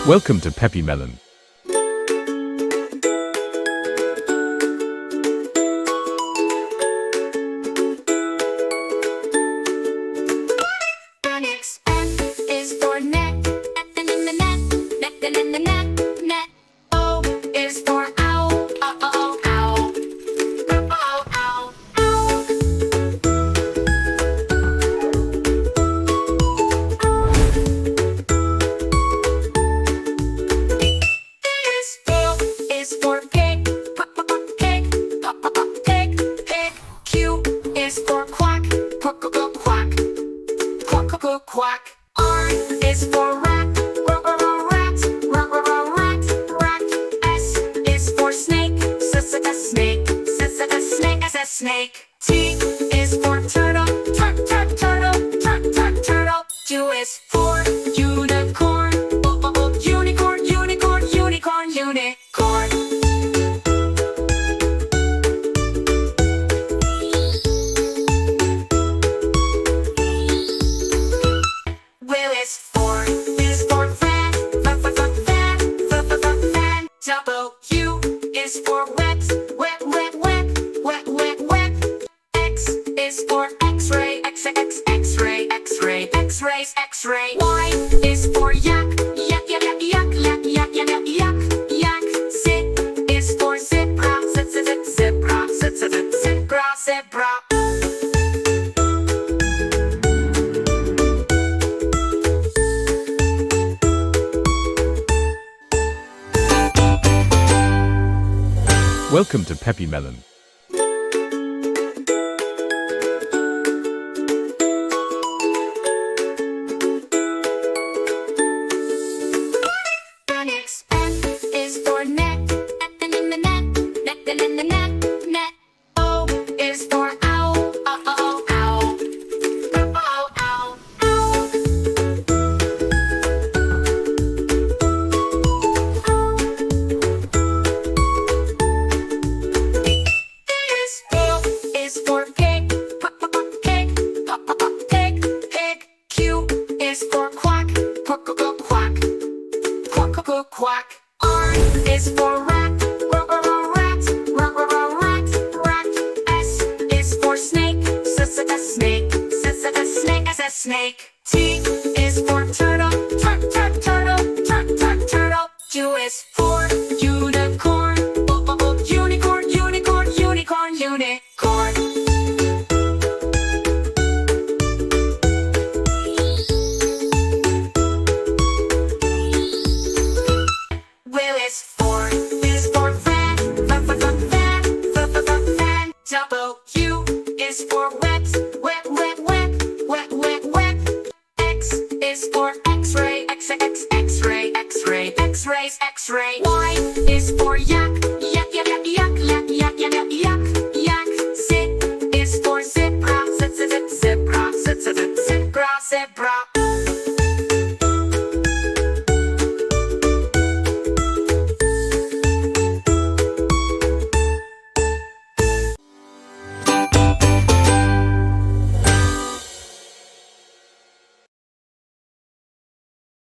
Welcome to PeppyMelon. Phonics. N is for net, and in the net, and in the net. O is for owl, owl, owl, owl, owl, owl. Is for pig, pig, pig, pig. Q is for quack, quack, quack, quack, quack. R is for rat, rat, rat, rat. S is for snake, snake, snake, snake. T is for turtle, turtle. U is for unicorn, unicorn, unicorn. Will is for fan, fan. W is for wet. X is for X-ray, X-ray. Y is for yak. Z is for zebra. Welcome to PeppyMelon. Phonics. N is for net, and in the net, and in the net. O is for owl, owl, owl, owl, owl, owl. Is for pig, pig. Q is for quack, quack. R is for rat, rat. S is for snake, snake. T is for turtle, turtle. U is for unicorn, unicorn. Will is for fan, fan. W is for wet. X is for X-ray, X-ray.